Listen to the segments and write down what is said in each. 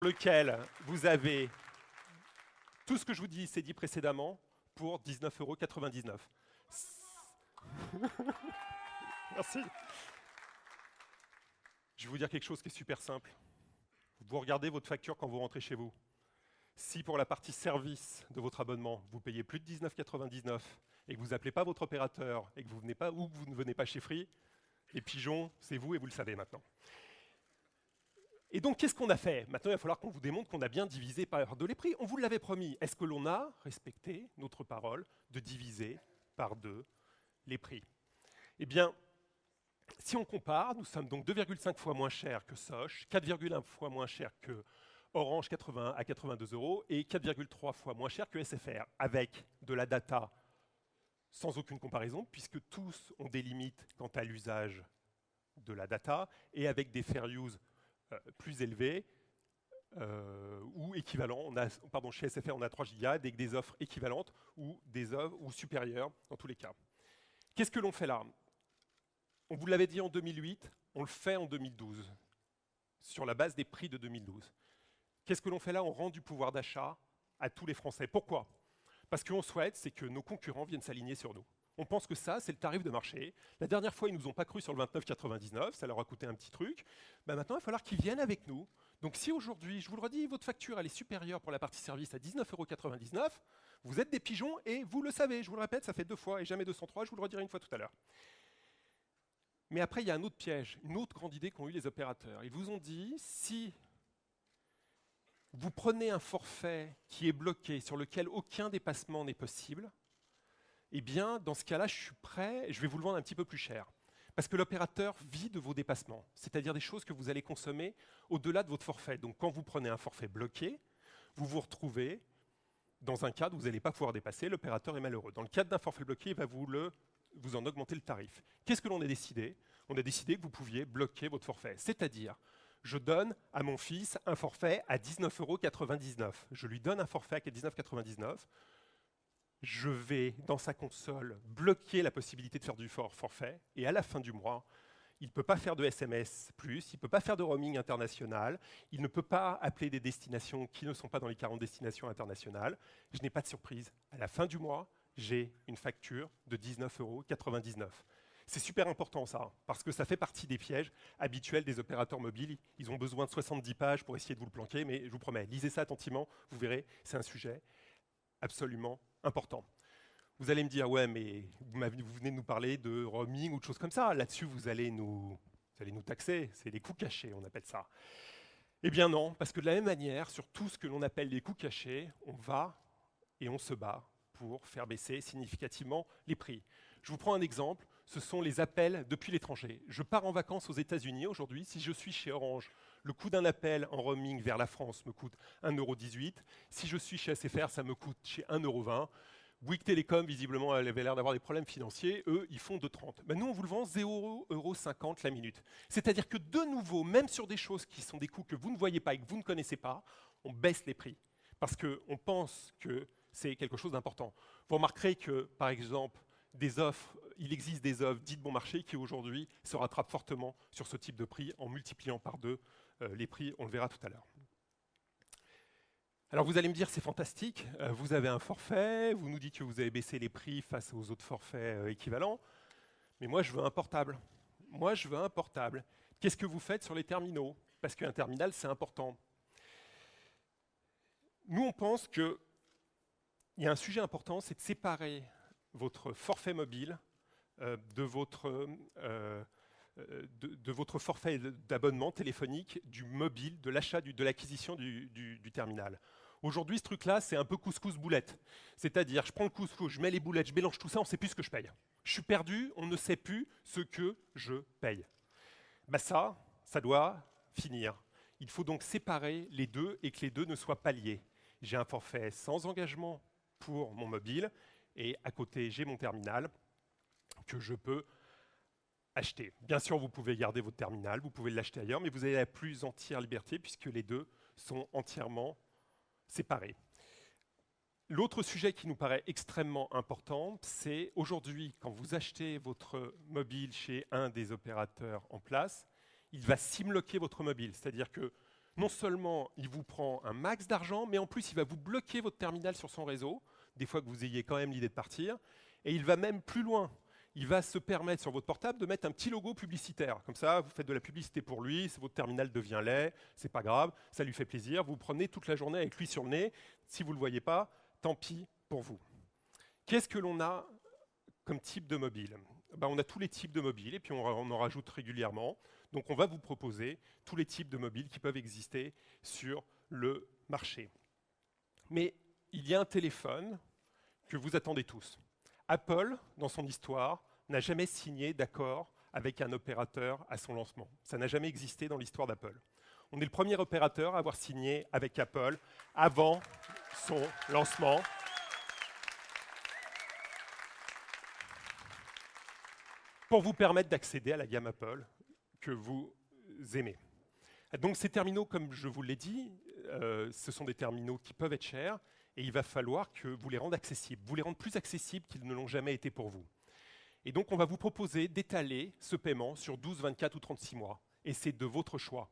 Lequel vous avez tout ce que je vous dis, c'est dit précédemment, pour 19,99 €. Merci. Je vais vous dire quelque chose qui est super simple. Vous regardez votre facture quand vous rentrez chez vous. Si pour la partie service de votre abonnement, vous payez plus de 19,99 € et que vous n'appelez pas votre opérateur et que vous venez pas ou que vous ne venez pas chez Free, les pigeons, c'est vous et vous le savez maintenant. Et donc, qu'est-ce qu'on a fait? Maintenant, il va falloir qu'on vous démontre qu'on a bien divisé par deux les prix. On vous l'avait promis. Est-ce que l'on a respecté notre parole de diviser par deux les prix? Eh bien, si on compare, nous sommes donc 2,5 fois moins chers que Soch, 4,1 fois moins cher que Orange 81 à 82 € et 4,3 fois moins cher que SFR, avec de la data sans aucune comparaison, puisque tous ont des limites quant à l'usage de la data, et avec des fair use plus élevés ou équivalents. Chez SFR, on a 3 Go avec des offres équivalentes ou des offres ou supérieures dans tous les cas. Qu'est-ce que l'on fait là? On vous l'avait dit en 2008, on le fait en 2012, sur la base des prix de 2012. Qu'est-ce que l'on fait là? On rend du pouvoir d'achat à tous les Français. Pourquoi? Parce qu'on souhaite, c'est que nos concurrents viennent s'aligner sur nous. On pense que ça, c'est le tarif de marché. La dernière fois, ils ne nous ont pas cru sur le 29,99, ça leur a coûté un petit truc. Ben maintenant, il va falloir qu'ils viennent avec nous. Donc si aujourd'hui, je vous le redis, votre facture elle est supérieure pour la partie service à 19,99 €, vous êtes des pigeons et vous le savez. Je vous le répète, ça fait 2 fois et jamais 203, je vous le redirai une fois tout à l'heure. Mais après, il y a un autre piège, une autre grande idée qu'ont eu les opérateurs. Ils vous ont dit, si vous prenez un forfait qui est bloqué, sur lequel aucun dépassement n'est possible, eh bien, dans ce cas-là, je suis prêt, je vais vous le vendre un petit peu plus cher. Parce que l'opérateur vit de vos dépassements, c'est-à-dire des choses que vous allez consommer au-delà de votre forfait. Donc quand vous prenez un forfait bloqué, vous vous retrouvez dans un cadre où vous n'allez pas pouvoir dépasser, l'opérateur est malheureux. Dans le cadre d'un forfait bloqué, il va vous en augmenter le tarif. Qu'est-ce que l'on a décidé? On a décidé que vous pouviez bloquer votre forfait. C'est-à-dire, je donne à mon fils un forfait à 19,99 €. Je lui donne un forfait à 19,99 €. Je vais, dans sa console, bloquer la possibilité de faire du forfait, et à la fin du mois, il ne peut pas faire de SMS+, il ne peut pas faire de roaming international, il ne peut pas appeler des destinations qui ne sont pas dans les 40 destinations internationales. Je n'ai pas de surprise. À la fin du mois, j'ai une facture de 19,99 €. C'est super important ça, parce que ça fait partie des pièges habituels des opérateurs mobiles. Ils ont besoin de 70 pages pour essayer de vous le planquer, mais je vous promets, lisez ça attentivement, vous verrez, c'est un sujet absolument important. Vous allez me dire, ouais, mais vous venez de nous parler de roaming ou de choses comme ça. Là-dessus, vous allez nous taxer. C'est les coûts cachés, on appelle ça. Eh bien non, parce que de la même manière, sur tout ce que l'on appelle les coûts cachés, on va et on se bat pour faire baisser significativement les prix. Je vous prends un exemple, ce sont les appels depuis l'étranger. Je pars en vacances aux États-Unis aujourd'hui. Si je suis chez Orange, le coût d'un appel en roaming vers la France me coûte 1,18 €. Si je suis chez SFR, ça me coûte chez 1,20 €. Bouygues Télécom, visiblement, elle avait l'air d'avoir des problèmes financiers. Eux, ils font 2,30 €. Ben nous, on vous le vend 0,50 € la minute. C'est-à-dire que de nouveau, même sur des choses qui sont des coûts que vous ne voyez pas et que vous ne connaissez pas, on baisse les prix. Parce qu'on pense que c'est quelque chose d'important. Vous remarquerez que, par exemple, il existe des offres dites bon marché qui aujourd'hui se rattrapent fortement sur ce type de prix en multipliant par 2 les prix, on le verra tout à l'heure. Alors vous allez me dire, c'est fantastique, vous avez un forfait, vous nous dites que vous avez baissé les prix face aux autres forfaits équivalents, mais moi je veux un portable. Moi je veux un portable. Qu'est-ce que vous faites sur les terminaux? Parce qu'un terminal, c'est important. Nous, on pense qu'il y a un sujet important, c'est de séparer votre forfait mobile de votre forfait d'abonnement téléphonique, du mobile, de l'achat, de l'acquisition du terminal. Aujourd'hui, ce truc-là, c'est un peu couscous-boulette. C'est-à-dire, je prends le couscous, je mets les boulettes, je mélange tout ça, on ne sait plus ce que je paye. Je suis perdu, on ne sait plus ce que je paye. Ben ça doit finir. Il faut donc séparer les deux et que les deux ne soient pas liés. J'ai un forfait sans engagement pour mon mobile et à côté, j'ai mon terminal que je peux acheter. Bien sûr, vous pouvez garder votre terminal, vous pouvez l'acheter ailleurs, mais vous avez la plus entière liberté puisque les deux sont entièrement séparés. L'autre sujet qui nous paraît extrêmement important, c'est aujourd'hui, quand vous achetez votre mobile chez un des opérateurs en place, il va simlocker votre mobile. C'est-à-dire que Non seulement il vous prend un max d'argent, mais en plus il va vous bloquer votre terminal sur son réseau, des fois que vous ayez quand même l'idée de partir, et il va même plus loin. Il va se permettre sur votre portable de mettre un petit logo publicitaire. Comme ça, vous faites de la publicité pour lui, votre terminal devient laid, c'est pas grave, ça lui fait plaisir, vous prenez toute la journée avec lui sur le nez. Si vous ne le voyez pas, tant pis pour vous. Qu'est-ce que l'on a comme type de mobile? On a tous les types de mobiles et puis on en rajoute régulièrement. Donc on va vous proposer tous les types de mobiles qui peuvent exister sur le marché. Mais il y a un téléphone que vous attendez tous. Apple, dans son histoire, n'a jamais signé d'accord avec un opérateur à son lancement. Ça n'a jamais existé dans l'histoire d'Apple. On est le premier opérateur à avoir signé avec Apple avant son lancement. Pour vous permettre d'accéder à la gamme Apple que vous aimez. Donc ces terminaux, comme je vous l'ai dit, ce sont des terminaux qui peuvent être chers et il va falloir que vous les rendez accessibles, vous les rendez plus accessibles qu'ils ne l'ont jamais été pour vous. Et donc on va vous proposer d'étaler ce paiement sur 12, 24 ou 36 mois. Et c'est de votre choix.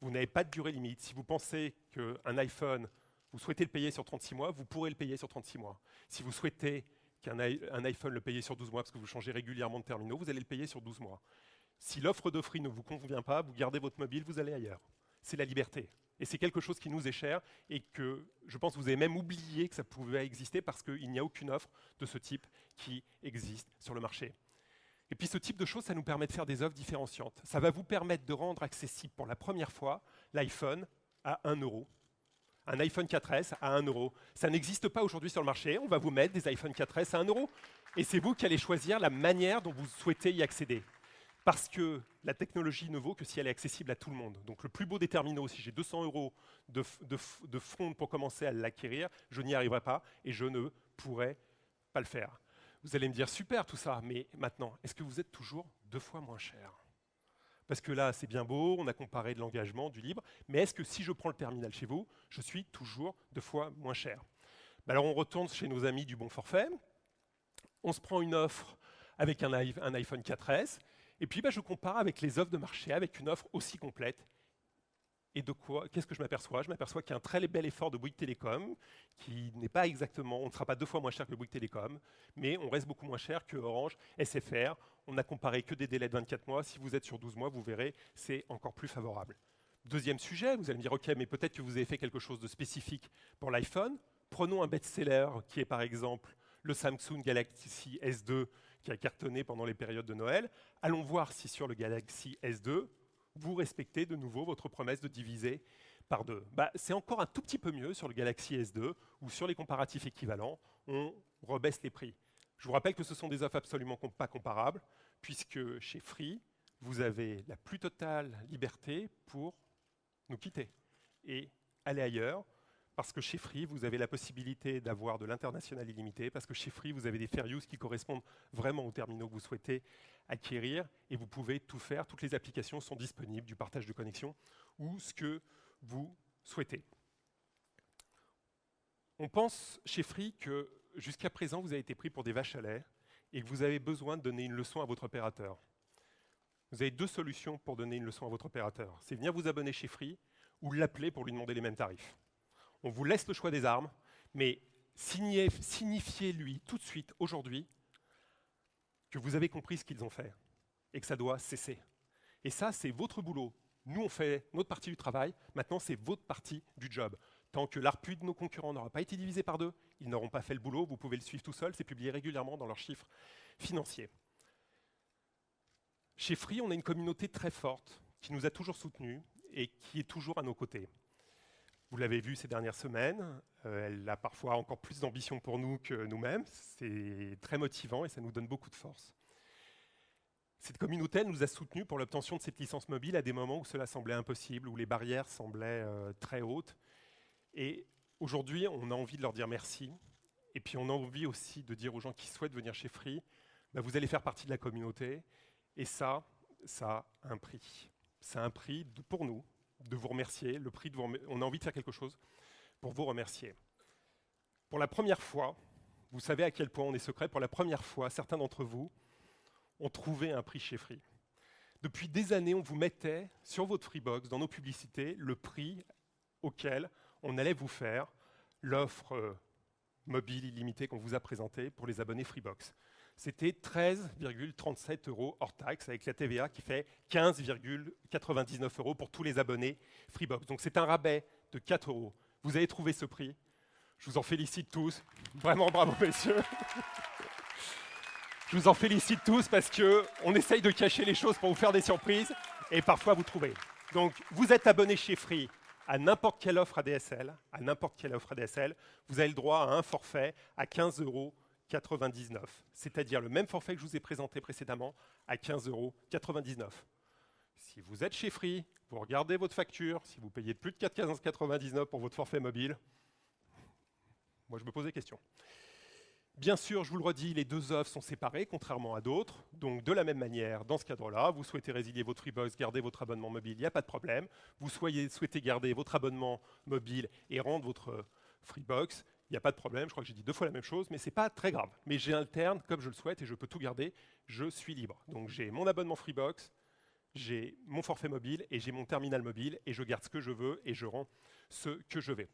Vous n'avez pas de durée limite. Si vous pensez qu'un iPhone, vous souhaitez le payer sur 36 mois, vous pourrez le payer sur 36 mois. Si vous souhaitez qu'un iPhone le paye sur 12 mois parce que vous changez régulièrement de terminaux, vous allez le payer sur 12 mois. Si l'offre de Free ne vous convient pas, vous gardez votre mobile, vous allez ailleurs. C'est la liberté. Et c'est quelque chose qui nous est cher et que je pense que vous avez même oublié que ça pouvait exister parce qu'il n'y a aucune offre de ce type qui existe sur le marché. Et puis ce type de choses, ça nous permet de faire des offres différenciantes. Ça va vous permettre de rendre accessible pour la première fois l'iPhone à 1 euro. Un iPhone 4S à 1 euro. Ça n'existe pas aujourd'hui sur le marché. On va vous mettre des iPhone 4S à 1 euro. Et c'est vous qui allez choisir la manière dont vous souhaitez y accéder. Parce que la technologie ne vaut que si elle est accessible à tout le monde. Donc le plus beau des terminaux, si j'ai 200 euros de front pour commencer à l'acquérir, je n'y arriverai pas et je ne pourrai pas le faire. Vous allez me dire, super tout ça, mais maintenant, est-ce que vous êtes toujours 2 fois moins cher? Parce que là, c'est bien beau, on a comparé de l'engagement, du libre, mais est-ce que si je prends le terminal chez vous, je suis toujours 2 fois moins cher? Alors on retourne chez nos amis du bon forfait, on se prend une offre avec un iPhone 4S, et puis je compare avec les offres de marché, avec une offre aussi complète. Et de quoi? Qu'est-ce que je m'aperçois? Je m'aperçois qu'il y a un très bel effort de Bouygues Télécom, qui n'est pas exactement, on ne sera pas 2 fois moins cher que Bouygues Télécom, mais on reste beaucoup moins cher que Orange, SFR. On n'a comparé que des délais de 24 mois. Si vous êtes sur 12 mois, vous verrez, c'est encore plus favorable. Deuxième sujet, vous allez me dire, OK, mais peut-être que vous avez fait quelque chose de spécifique pour l'iPhone. Prenons un best-seller qui est par exemple le Samsung Galaxy S2 qui a cartonné pendant les périodes de Noël. Allons voir si sur le Galaxy S2, vous respectez de nouveau votre promesse de diviser par 2. C'est encore un tout petit peu mieux sur le Galaxy S2 ou sur les comparatifs équivalents, on rebaisse les prix. Je vous rappelle que ce sont des offres absolument pas comparables, puisque chez Free, vous avez la plus totale liberté pour nous quitter et aller ailleurs, parce que chez Free, vous avez la possibilité d'avoir de l'international illimité, parce que chez Free, vous avez des fair use qui correspondent vraiment aux terminaux que vous souhaitez acquérir, et vous pouvez tout faire, toutes les applications sont disponibles, du partage de connexion, ou ce que vous souhaitez. On pense chez Free que jusqu'à présent, vous avez été pris pour des vaches à lait, et que vous avez besoin de donner une leçon à votre opérateur. Vous avez 2 solutions pour donner une leçon à votre opérateur. C'est venir vous abonner chez Free, ou l'appeler pour lui demander les mêmes tarifs. On vous laisse le choix des armes, mais signifiez-lui tout de suite, aujourd'hui, que vous avez compris ce qu'ils ont fait et que ça doit cesser. Et ça, c'est votre boulot. Nous, on fait notre partie du travail. Maintenant, c'est votre partie du job. Tant que l'ARPU de nos concurrents n'aura pas été divisé par 2, ils n'auront pas fait le boulot. Vous pouvez le suivre tout seul. C'est publié régulièrement dans leurs chiffres financiers. Chez Free, on a une communauté très forte qui nous a toujours soutenus et qui est toujours à nos côtés. Vous l'avez vu ces dernières semaines, elle a parfois encore plus d'ambition pour nous que nous-mêmes. C'est très motivant et ça nous donne beaucoup de force. Cette communauté elle nous a soutenus pour l'obtention de cette licence mobile à des moments où cela semblait impossible, où les barrières semblaient très hautes. Et aujourd'hui, on a envie de leur dire merci. Et puis on a envie aussi de dire aux gens qui souhaitent venir chez Free, vous allez faire partie de la communauté. Et ça a un prix. C'est un prix pour nous, de vous remercier, on a envie de faire quelque chose pour vous remercier. Pour la première fois, vous savez à quel point on est secret, pour la première fois, certains d'entre vous ont trouvé un prix chez Free. Depuis des années, on vous mettait sur votre Freebox, dans nos publicités, le prix auquel on allait vous faire l'offre mobile illimitée qu'on vous a présentée pour les abonnés Freebox. C'était 13,37 € hors taxe, avec la TVA qui fait 15,99 € pour tous les abonnés Freebox. Donc c'est un rabais de 4 €. Vous avez trouvé ce prix. Je vous en félicite tous. Vraiment bravo, messieurs. Je vous en félicite tous parce qu'on essaye de cacher les choses pour vous faire des surprises et parfois vous trouvez. Donc vous êtes abonné chez Free à n'importe quelle offre ADSL, vous avez le droit à un forfait à 15,99 €, c'est-à-dire le même forfait que je vous ai présenté précédemment à 15,99 €. Si vous êtes chez Free, vous regardez votre facture, si vous payez plus de 15,99 € pour votre forfait mobile, moi je me pose des questions. Bien sûr, je vous le redis, les deux offres sont séparées, contrairement à d'autres. Donc, de la même manière, dans ce cadre-là, vous souhaitez résilier votre Freebox, garder votre abonnement mobile, il n'y a pas de problème. Vous souhaitez garder votre abonnement mobile et rendre votre Freebox, il n'y a pas de problème. Je crois que j'ai dit 2 fois la même chose, mais ce n'est pas très grave. Mais j'alterne comme je le souhaite et je peux tout garder. Je suis libre. Donc, j'ai mon abonnement Freebox, j'ai mon forfait mobile et j'ai mon terminal mobile et je garde ce que je veux et je rends ce que je veux.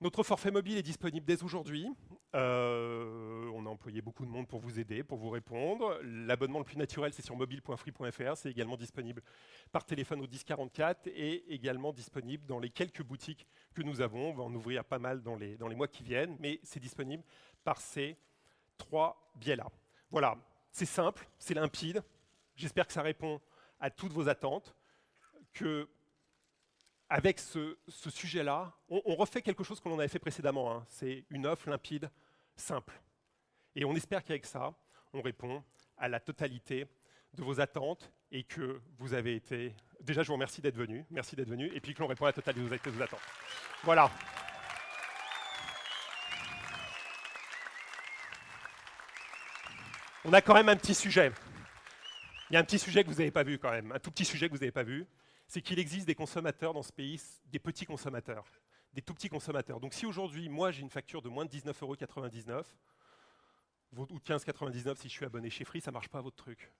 Notre forfait mobile est disponible dès aujourd'hui. On a employé beaucoup de monde pour vous aider, pour vous répondre. L'abonnement le plus naturel, c'est sur mobile.free.fr. C'est également disponible par téléphone au 1044 et également disponible dans les quelques boutiques que nous avons. On va en ouvrir pas mal dans les mois qui viennent, mais c'est disponible par ces 3 biais-là. Voilà, c'est simple, c'est limpide. J'espère que ça répond à toutes vos attentes. Avec ce sujet-là, on refait quelque chose que l'on avait fait précédemment. Hein. C'est une offre limpide, simple. Et on espère qu'avec ça, on répond à la totalité de vos attentes et que vous avez été... Déjà, je vous remercie d'être venu. Merci d'être venu. Et puis que l'on répond à la totalité de vos attentes. Voilà. On a quand même un petit sujet. Il y a un petit sujet que vous n'avez pas vu quand même. Un tout petit sujet que vous n'avez pas vu. C'est qu'il existe des consommateurs dans ce pays, des petits consommateurs, des tout petits consommateurs. Donc si aujourd'hui, moi, j'ai une facture de moins de 19,99 € ou 15,99 € si je suis abonné chez Free, ça ne marche pas votre truc.